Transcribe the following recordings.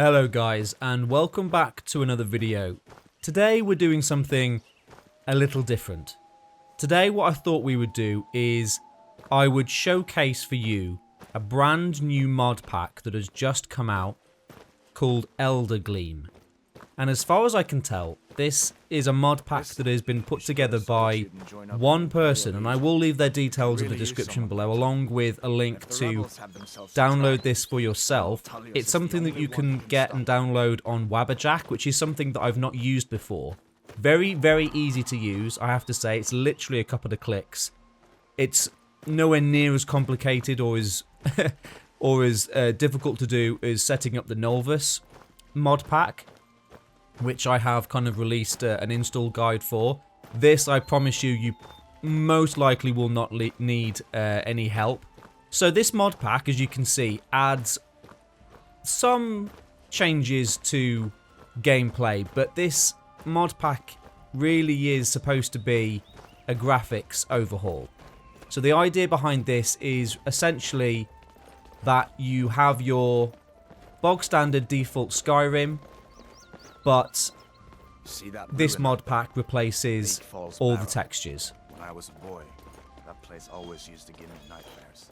Hello guys, and welcome back to another video. Today we're doing something a little different. Today what I thought we would do is I would showcase for you a brand new mod pack that has just come out called Eldergleam. And as far as I can tell, this is a mod pack that has been put together by one person, and I will leave their details in the description below along with a link to download this for yourself. It's something that you can get and download on Wabberjack, which is something that I've not used before. Very, very easy to use, I have to say. It's literally a couple of clicks. It's nowhere near as complicated or as difficult to do as setting up the Novus mod pack, which I have kind of released an install guide for. This, I promise you, you most likely will not need any help. So this mod pack, as you can see, adds some changes to gameplay, but this mod pack really is supposed to be a graphics overhaul. So the idea behind this is essentially that you have your bog standard default Skyrim, but this mod pack replaces all the textures. When I was a boy, that place always used to give me nightmares.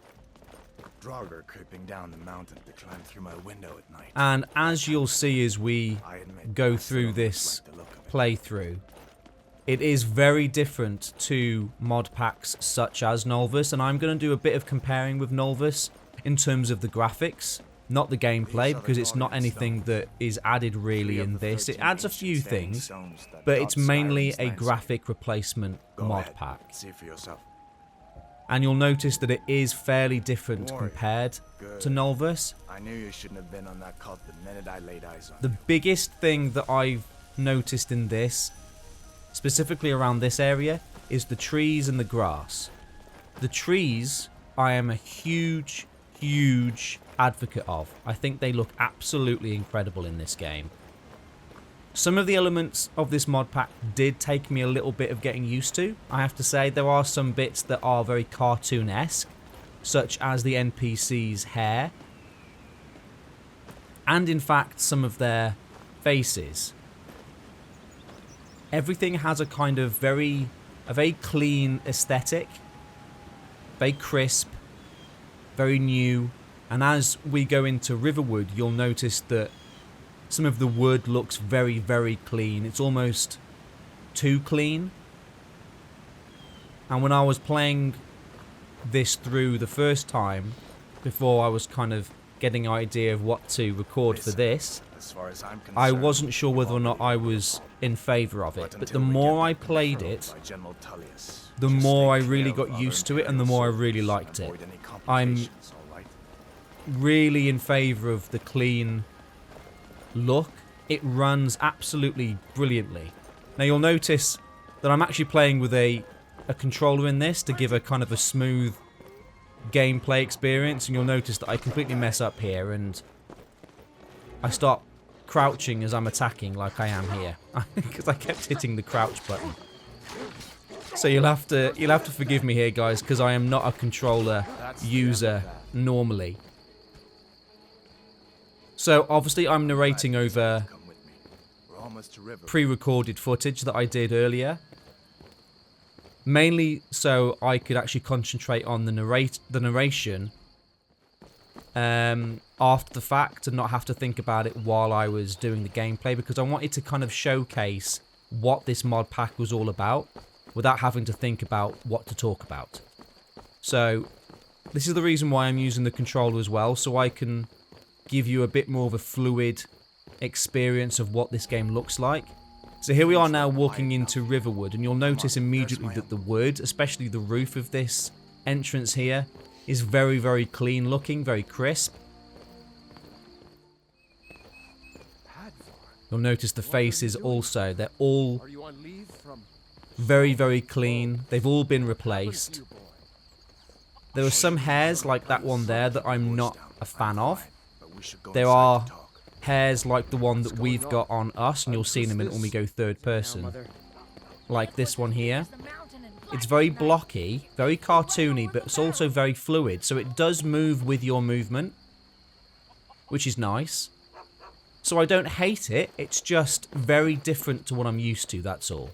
Draugr creeping down the mountain to climb through my window at night. And as you'll see as we go through this playthrough, it is very different to mod packs such as Novus, and I'm going to do a bit of comparing with Novus in terms of the graphics. Not the gameplay, because it's not anything that is added really in this. It adds a few things, but it's mainly a graphic replacement mod pack. And you'll notice that it is fairly different compared to Novus. I knew you shouldn't have been on that cult the minute I laid eyes on the biggest thing that I've noticed in this, specifically around this area, is the trees and the grass. The trees, I am a huge advocate of. I think they look absolutely incredible in this game. Some of the elements of this mod pack did take me a little bit of getting used to. I have to say there are some bits that are very cartoon-esque, such as the NPC's hair, and in fact some of their faces. Everything has a kind of very clean aesthetic, very crisp, very new, and as we go into Riverwood, you'll notice that some of the wood looks very clean. It's almost too clean. And when I was playing this through the first time, before I was kind of getting an idea of what to record for this, I wasn't sure whether or not I was in favour of it. But the more I played it, the more I really got used to it and the more I really liked it. I'm really in favour of the clean look. It runs absolutely brilliantly. Now you'll notice that I'm actually playing with a controller in this to give a kind of a smooth gameplay experience, and you'll notice that I completely mess up here and I start crouching as I'm attacking like I am here because I kept hitting the crouch button. So you'll have to forgive me here, guys, because I am not a controller user normally. So obviously I'm narrating over pre-recorded footage that I did earlier, mainly so I could actually concentrate on the narration after the fact and not have to think about it while I was doing the gameplay, because I wanted to kind of showcase what this mod pack was all about without having to think about what to talk about. So this is the reason why I'm using the controller as well, so I can give you a bit more of a fluid experience of what this game looks like. So here we are now walking into Riverwood, and you'll notice immediately that the wood, especially the roof of this entrance here, is very clean looking, very crisp. You'll notice the faces also, they're all very clean. They've all been replaced. There are some hairs like that one there that I'm not a fan of. There are hairs like the one that we've got on us, and you'll see in a minute when we go third person. Like this one here. It's very blocky, very cartoony, but it's also very fluid, so it does move with your movement, which is nice. So I don't hate it, it's just very different to what I'm used to, that's all.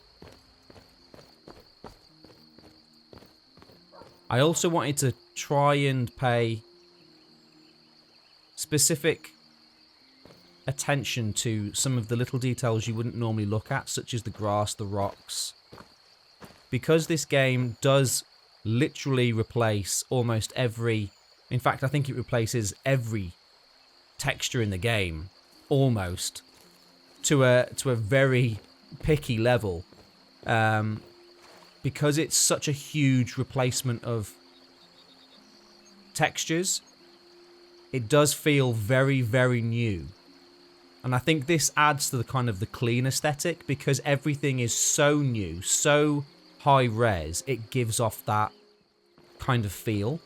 I also wanted to try and pay specific attention to some of the little details you wouldn't normally look at, such as the grass, the rocks. Because this game does literally replace almost every... In fact, I think it replaces every texture in the game, almost, to a very picky level. Because it's such a huge replacement of textures, it does feel very, very new. And I think this adds to the kind of the clean aesthetic, because everything is so new, so high res, it gives off that kind of feel.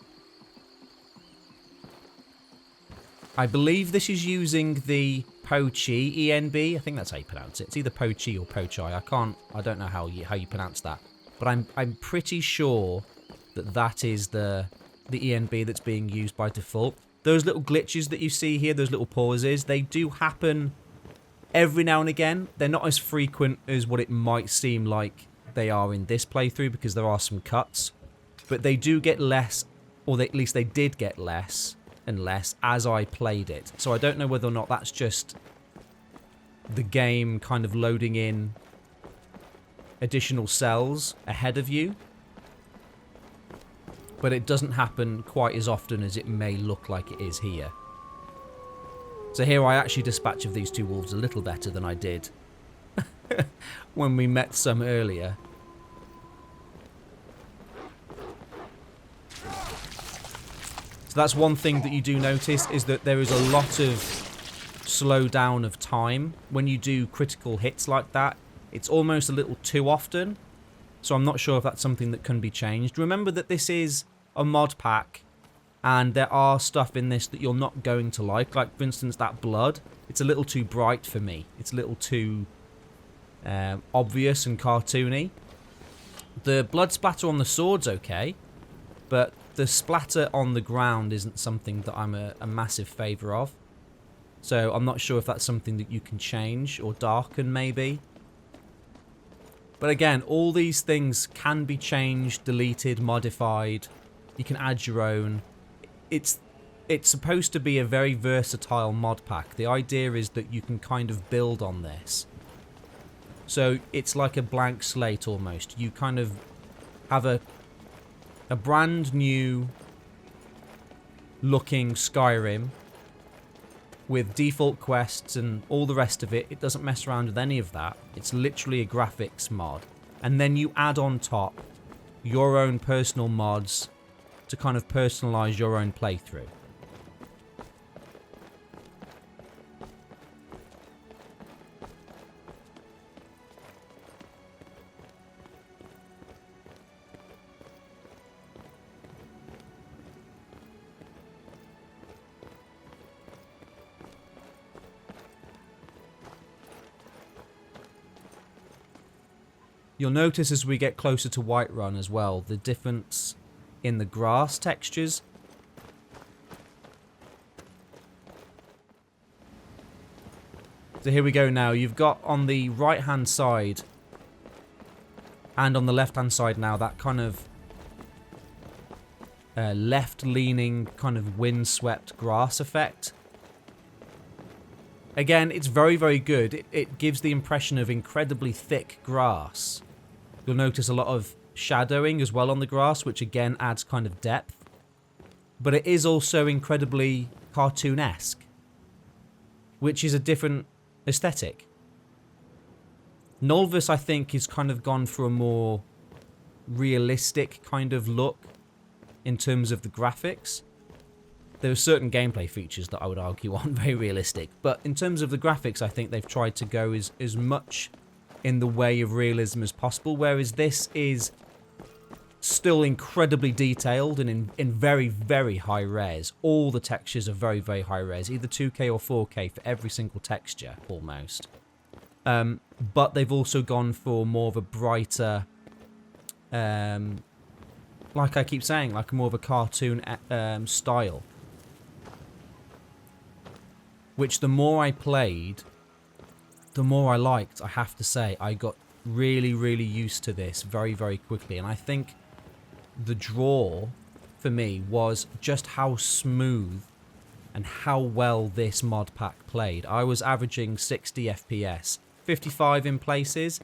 I believe this is using the Pochi ENB. I think that's how you pronounce it. It's either Pochi or Pochai. I don't know how you pronounce that. But I'm pretty sure that that is the ENB that's being used by default. Those little glitches that you see here, those little pauses, they do happen every now and again. They're not as frequent as what it might seem like they are in this playthrough, because there are some cuts. But they do get less, or at least they did get less and less as I played it. So I don't know whether or not that's just the game kind of loading in additional cells ahead of you. But it doesn't happen quite as often as it may look like it is here. So here I actually dispatch of these two wolves a little better than I did when we met some earlier. So that's one thing that you do notice, is that there is a lot of slowdown of time when you do critical hits like that. It's almost a little too often. So I'm not sure if that's something that can be changed. Remember that this is a mod pack, and there are stuff in this that you're not going to like. Like, for instance, that blood. It's a little too bright for me. It's a little too obvious and cartoony. The blood splatter on the sword's okay, but the splatter on the ground isn't something that I'm a massive favour of. So I'm not sure if that's something that you can change or darken, maybe. But again, all these things can be changed, deleted, modified. You can add your own. It's supposed to be a very versatile mod pack. The idea is that you can kind of build on this. So it's like a blank slate almost. You kind of have a brand new looking Skyrim with default quests and all the rest of it. It doesn't mess around with any of that. It's literally a graphics mod. And then you add on top your own personal mods to kind of personalize your own playthrough. You'll notice as we get closer to Whiterun as well, the difference in the grass textures. So here we go now. You've got on the right hand side and on the left hand side now that kind of left leaning kind of windswept grass effect. Again, it's very, very good. It gives the impression of incredibly thick grass. You'll notice a lot of shadowing as well on the grass, which again adds kind of depth. But it is also incredibly cartoonesque, which is a different aesthetic. Nolvus, I think, is kind of gone for a more realistic kind of look in terms of the graphics. There are certain gameplay features that I would argue aren't very realistic, but in terms of the graphics, I think they've tried to go as much in the way of realism as possible, whereas this is still incredibly detailed and in very, very high res. All the textures are very, very high res, either 2K or 4K for every single texture, almost. But they've also gone for more of a brighter, like I keep saying, like more of a cartoon style. which the more I played, the more I liked, I have to say. I got really, really used to this very, very quickly. And I think the draw for me was just how smooth and how well this mod pack played. I was averaging 60 FPS, 55 in places,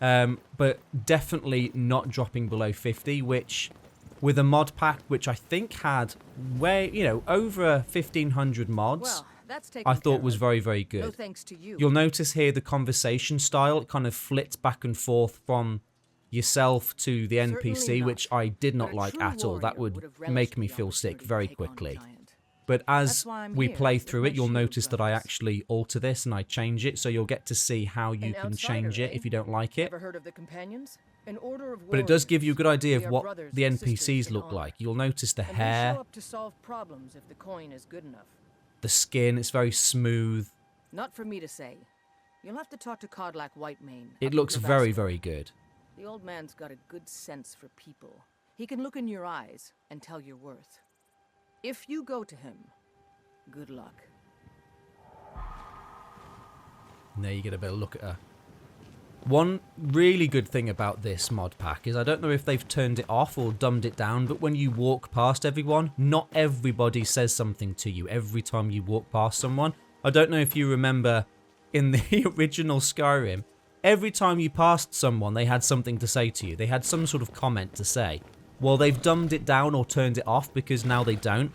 but definitely not dropping below 50, which with a mod pack which I think had over 1,500 mods, Well, that's I thought taken was care very, very good. of. No thanks to you. You'll notice here the conversation style, it kind of flits back and forth from yourself to the Certainly NPC, not. which I did not But a like true at all. That warrior would have relished make me the feel sick opportunity very to take on a quickly. giant. But as That's why I'm we here, play with through my it, you'll shield notice that I brothers. actually alter this and I change it, so you'll get to see how you An can outsider, change it eh? if you don't like it. Ever heard of the companions? An order of But it does give you a warriors. good idea We of are what brothers the and sisters NPCs in look honor. like. You'll notice the And we hair, show up to solve problems if the coin is good enough. the skin, it's very smooth. Not for me to say. You'll have to talk to Codlac Whitemane. It up looks in very, Ravasco. very good. The old man's got a good sense for people. He can look in your eyes and tell your worth. If you go to him, good luck. And there you get a better look at her. One really good thing about this mod pack is I don't know if they've turned it off or dumbed it down, but when you walk past everyone, not everybody says something to you every time you walk past someone. I don't know if you remember in the original Skyrim, every time you passed someone, they had something to say to you. They had some sort of comment to say. Well, they've dumbed it down or turned it off because now they don't.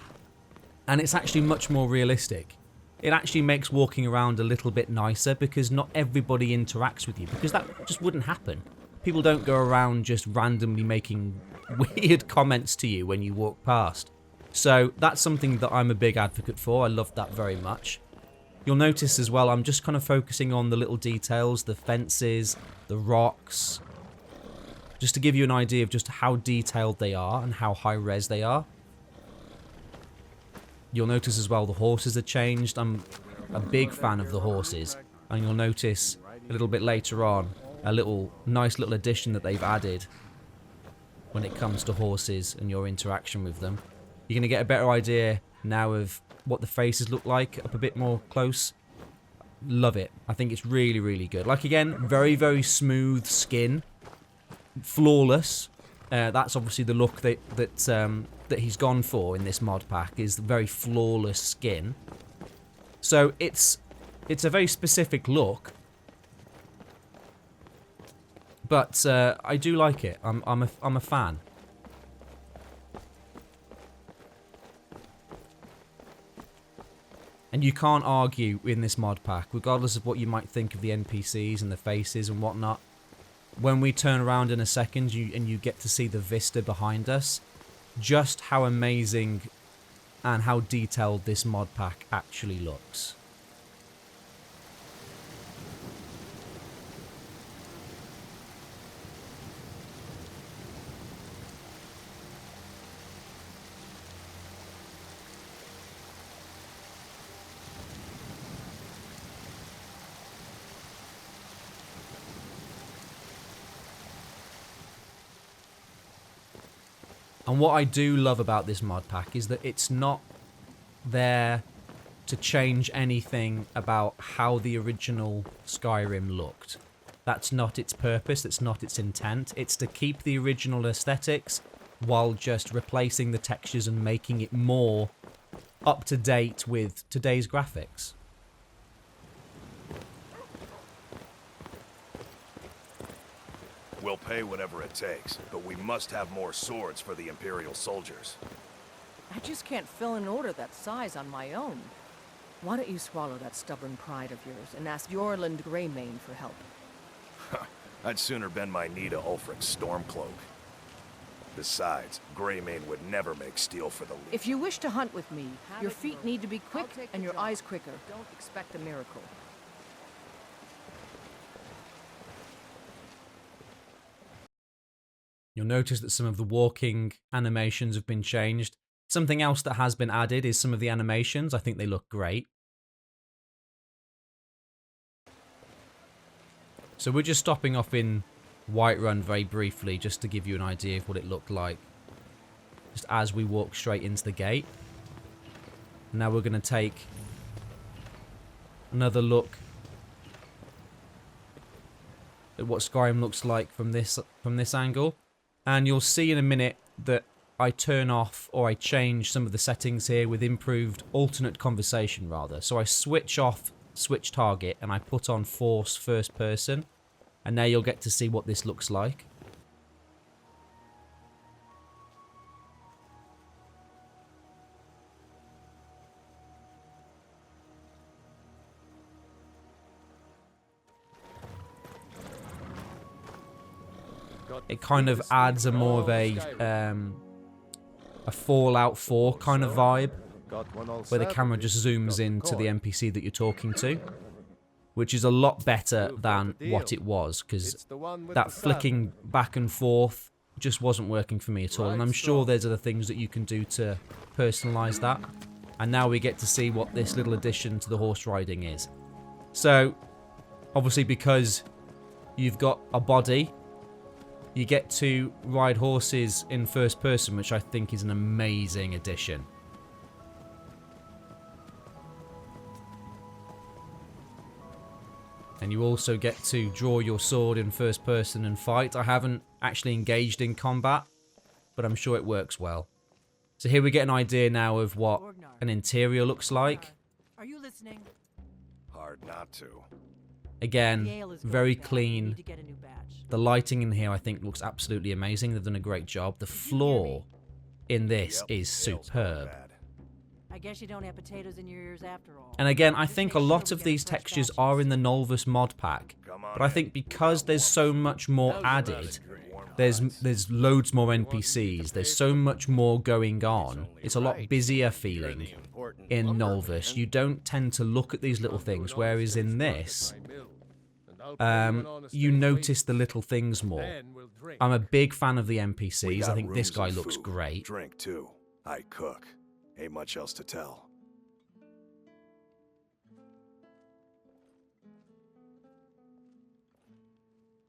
And it's actually much more realistic. It actually makes walking around a little bit nicer because not everybody interacts with you, because that just wouldn't happen. People don't go around just randomly making weird comments to you when you walk past. So that's something that I'm a big advocate for. I love that very much. You'll notice as well, I'm just kind of focusing on the little details, the fences, the rocks, just to give you an idea of just how detailed they are and how high res they are. You'll notice as well the horses are changed. I'm a big fan of the horses. And you'll notice a little bit later on a nice little addition that they've added when it comes to horses and your interaction with them. You're going to get a better idea now of what the faces look like up a bit more close. Love it. I think it's really, really good. Like, again, very, very smooth skin. Flawless. That's obviously the look that he's gone for in this mod pack, is the very flawless skin. So it's a very specific look, but I do like it. I'm a fan. And you can't argue in this mod pack, regardless of what you might think of the NPCs and the faces and whatnot. When we turn around in a second and you get to see the vista behind us, just how amazing and how detailed this mod pack actually looks. And what I do love about this mod pack is that it's not there to change anything about how the original Skyrim looked. That's not its purpose, that's not its intent. It's to keep the original aesthetics while just replacing the textures and making it more up to date with today's graphics. We'll pay whatever it takes, but we must have more swords for the Imperial soldiers. I just can't fill an order that size on my own. Why don't you swallow that stubborn pride of yours and ask Yorland Greymane for help? I'd sooner bend my knee to Ulfric's Stormcloak. Besides, Greymane would never make steel for the League. If you wish to hunt with me, your feet need to be quick and your eyes quicker. Don't expect a miracle. You'll notice that some of the walking animations have been changed. Something else that has been added is some of the animations. I think they look great. So we're just stopping off in Whiterun very briefly, just to give you an idea of what it looked like. Just as we walk straight into the gate. Now we're going to take another look at what Skyrim looks like from this angle. And you'll see in a minute that I turn off, or I change some of the settings here with improved alternate conversation rather. So I switch off switch target and I put on force first person, and now you'll get to see what this looks like. It kind of adds a more of a Fallout 4 kind of vibe, where the camera just zooms into the NPC that you're talking to, which is a lot better than what it was, because that flicking back and forth just wasn't working for me at all. And I'm sure there's other things that you can do to personalize that. And now we get to see what this little addition to the horse riding is. So, obviously, because you've got a body, you get to ride horses in first person, which I think is an amazing addition. And you also get to draw your sword in first person and fight. I haven't actually engaged in combat, but I'm sure it works well. So here we get an idea now of what an interior looks like. Are you listening? Hard not to. Again, very clean. The lighting in here, I think, looks absolutely amazing. They've done a great job. The floor in this is superb. I guess you don't have potatoes in your ears after all. And again, I think a lot of these textures are in the Nolvus mod pack, but I think because there's so much more added, there's loads more NPCs, there's so much more going on, it's a lot busier feeling in Nolvus. You don't tend to look at these little things, whereas in this, you notice the little things more. I'm a big fan of the NPCs. I think this guy looks great. Drink too. I cook. Ain't much else to tell.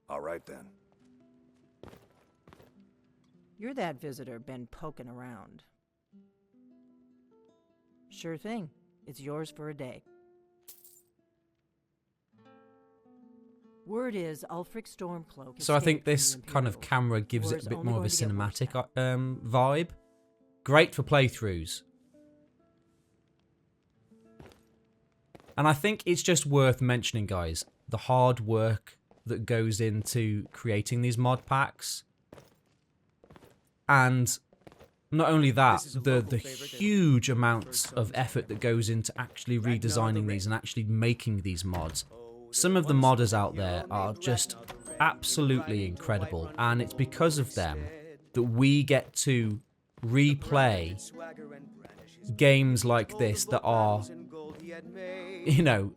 All right then. You're that visitor been poking around. Sure thing. It's yours for a day. Word is Ulfric Stormcloak. So I think this kind of camera gives it a bit more of a cinematic vibe. Great for playthroughs. And I think it's just worth mentioning, guys, the hard work that goes into creating these mod packs. And not only that, the huge amounts of effort that goes into actually redesigning these and actually making these mods. Some of the modders out there are just absolutely incredible, and it's because of them that we get to replay games like this that are, you know,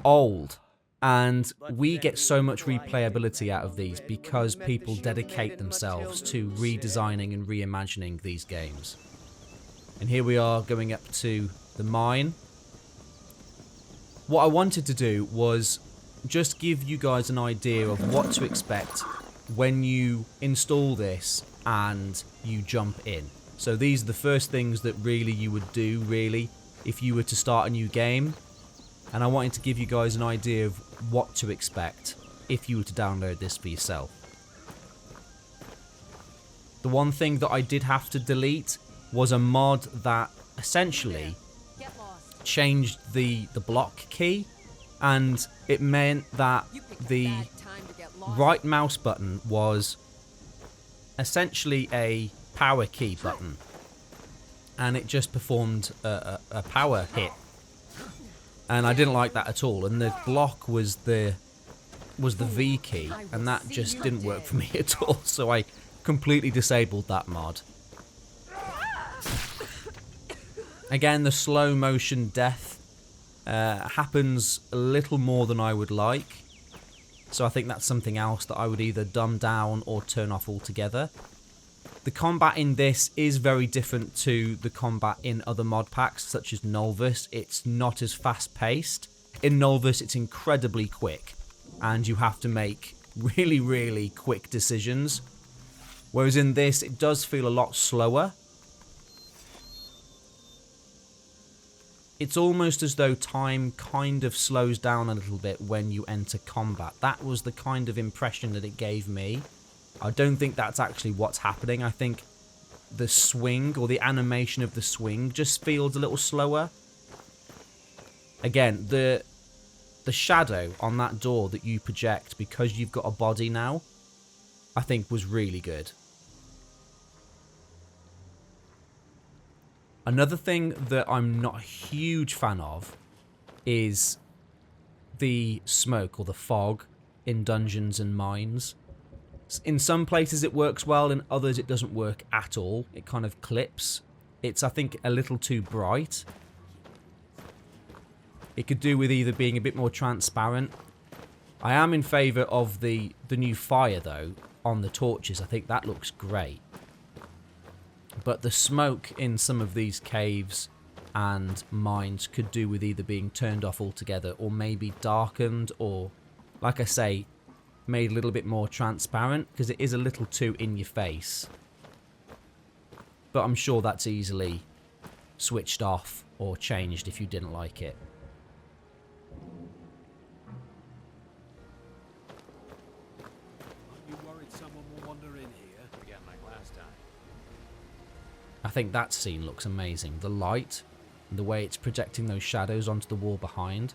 old, and we get so much replayability out of these because people dedicate themselves to redesigning and reimagining these games. And here we are going up to the mine. What I wanted to do was just give you guys an idea of what to expect when you install this and you jump in. So these are the first things that really you would do, really, if you were to start a new game. And I wanted to give you guys an idea of what to expect if you were to download this for yourself. The one thing that I did have to delete was a mod that essentially changed the block key, and it meant that the right mouse button was essentially a power key button, and it just performed a power hit, and I didn't like that at all. And the block was the V key, and that just didn't work for me at all, so I completely disabled that mod. Again, the slow motion death happens a little more than I would like, so I think that's something else that I would either dumb down or turn off altogether. The combat in this is very different to the combat in other mod packs, such as Nolvus. It's not as fast paced. In Nolvus, it's incredibly quick, and you have to make really, really quick decisions. Whereas in this, it does feel a lot slower. it's almost as though time kind of slows down a little bit when you enter combat. That was the kind of impression that it gave me. I don't think that's actually what's happening. I think the swing or the animation of the swing just feels a little slower. Again, the shadow on that door that you project because you've got a body now, I think was really good. Another thing that I'm not a huge fan of is the smoke or the fog in dungeons and mines. In some places it works well, in others it doesn't work at all. It kind of clips. It's, I think, a little too bright. It could do with either being a bit more transparent. I am in favour of the new fire, though, on the torches. I think that looks great. But the smoke in some of these caves and mines could do with either being turned off altogether or maybe darkened or, like I say, made a little bit more transparent, because it is a little too in your face. But I'm sure that's easily switched off or changed if you didn't like it. I think that scene looks amazing. The light, and the way it's projecting those shadows onto the wall behind.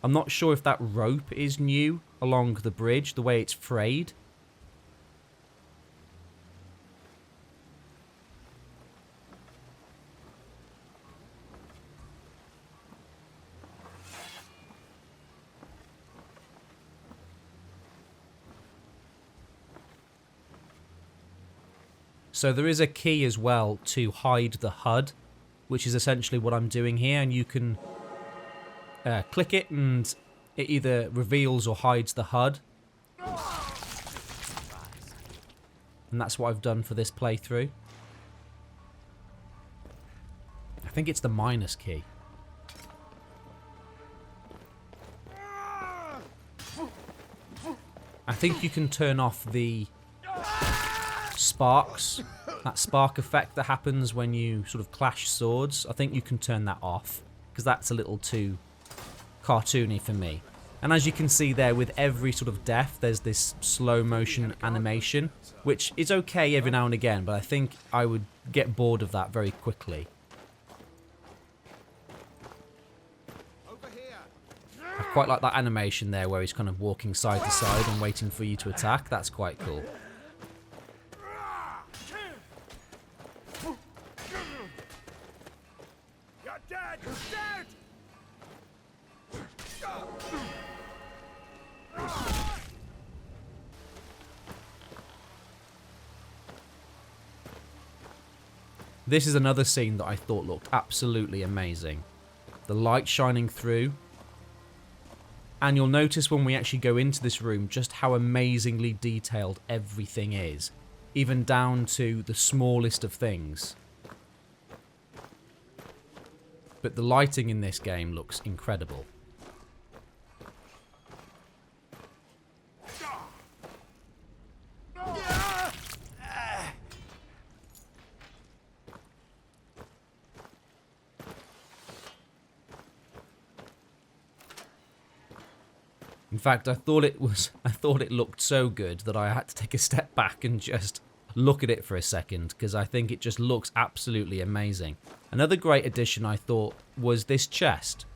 I'm not sure if that rope is new along the bridge, the way it's frayed. So there is a key as well to hide the HUD, which is essentially what I'm doing here, and you can click it and it either reveals or hides the HUD. And that's what I've done for this playthrough. I think it's the minus key. I think you can turn off the sparks, that spark effect that happens when you sort of clash swords. I think you can turn that off, because that's a little too cartoony for me. And as you can see there, with every sort of death, there's this slow motion animation, which is okay every now and again, but I think I would get bored of that very quickly. I quite like that animation there where he's kind of walking side to side and waiting for you to attack. That's quite cool. This is another scene that I thought looked absolutely amazing. The light shining through. And you'll notice when we actually go into this room just how amazingly detailed everything is. Even down to the smallest of things. But the lighting in this game looks incredible. In fact, I thought it looked so good that I had to take a step back and just look at it for a second, because I think it just looks absolutely amazing. Another great addition I thought was this chest.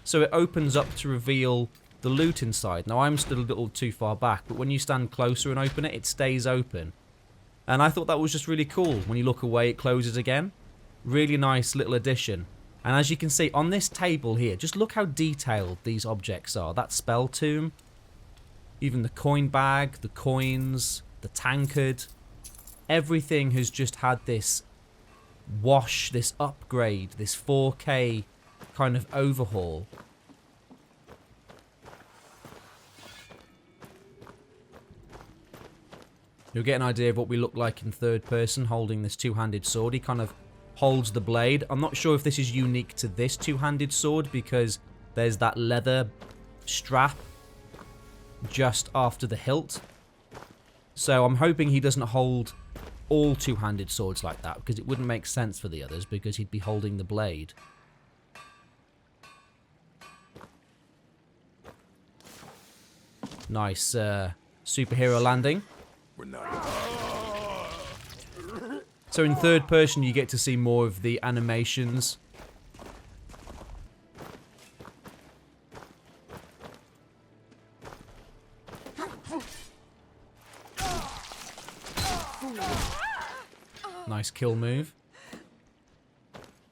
So it opens up to reveal the loot inside. Now I'm still a little too far back, but when you stand closer and open it, it stays open. And I thought that was just really cool. When you look away, it closes again. Really nice little addition. And as you can see on this table here, just look how detailed these objects are. That spell tomb, even the coin bag, the coins, the tankard. Everything has just had this wash, this upgrade, this 4K kind of overhaul. You'll get an idea of what we look like in third person holding this two-handed sword. He kind of holds the blade. I'm not sure if this is unique to this two-handed sword, because there's that leather strap just after the hilt. So I'm hoping he doesn't hold all two-handed swords like that, because it wouldn't make sense for the others, because he'd be holding the blade. Nice superhero landing. We're not. So in third person, you get to see more of the animations. Nice kill move.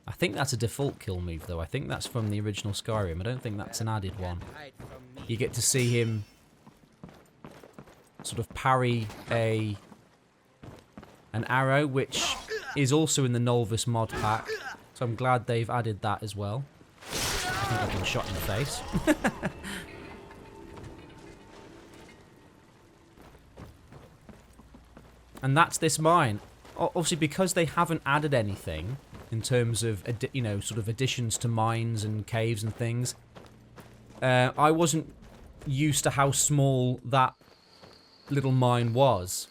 I think that's a default kill move, though. I think that's from the original Skyrim. I don't think that's an added one. You get to see him sort of parry an arrow, which is also in the Novice mod pack. So I'm glad they've added that as well. I think I've been shot in the face. And that's this mine. Obviously, because they haven't added anything in terms of, you know, sort of additions to mines and caves and things, I wasn't used to how small that little mine was.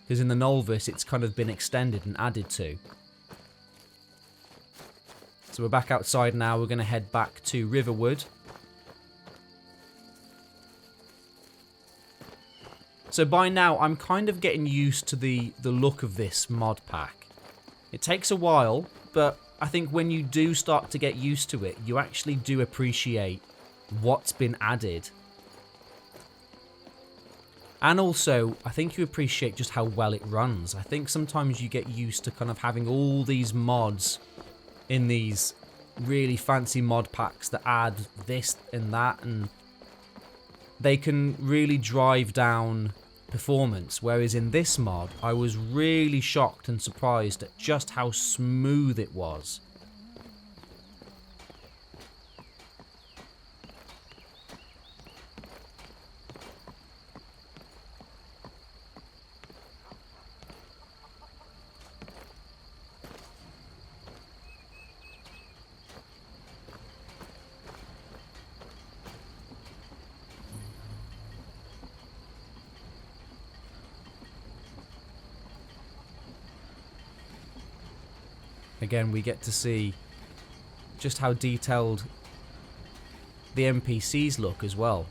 Because in the Novice, it's kind of been extended and added to. So we're back outside now. We're going to head back to Riverwood. So by now, I'm kind of getting used to the look of this mod pack. It takes a while, but I think when you do start to get used to it, you actually do appreciate what's been added. And also, I think you appreciate just how well it runs. I think sometimes you get used to kind of having all these mods in these really fancy mod packs that add this and that, and they can really drive down performance. Whereas in this mod, I was really shocked and surprised at just how smooth it was. Again, we get to see just how detailed the NPCs look as well.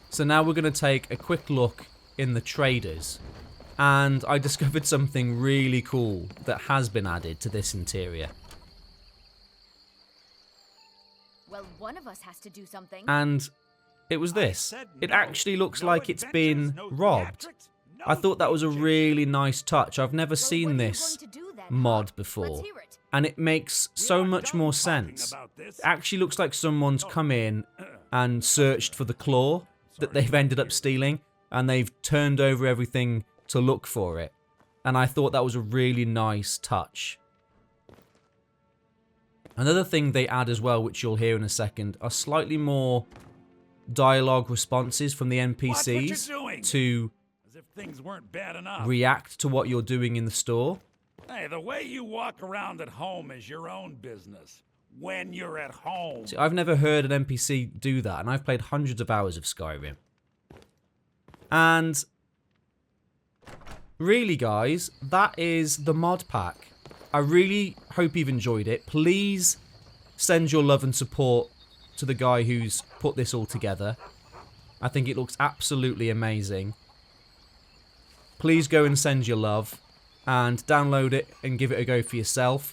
So now we're going to take a quick look in the traders, and I discovered something really cool that has been added to this interior. Well, one of us has to do something. And it was this. It actually looks like it's been robbed. I thought that was a really nice touch. I've never seen this mod before, and it makes so much more sense. It actually looks like someone's come in and searched for the claw that they've ended up stealing, and they've turned over everything to look for it. And I thought that was a really nice touch. Another thing they add as well, which you'll hear in a second, are slightly more dialogue responses from the NPCs to as if things weren't bad enough. react to what you're doing in the store. Hey, the way you walk around at home is your own business. When you're at home. See, I've never heard an NPC do that, and I've played hundreds of hours of Skyrim. And really, guys, that is the mod pack. I really hope you've enjoyed it. Please send your love and support to the guy who's put this all together. I think it looks absolutely amazing. Please go and send your love and download it and give it a go for yourself.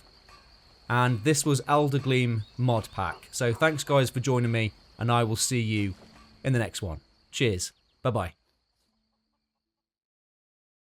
And this was Eldergleam mod pack. So thanks guys for joining me, and I will see you in the next one. Cheers. Bye-bye.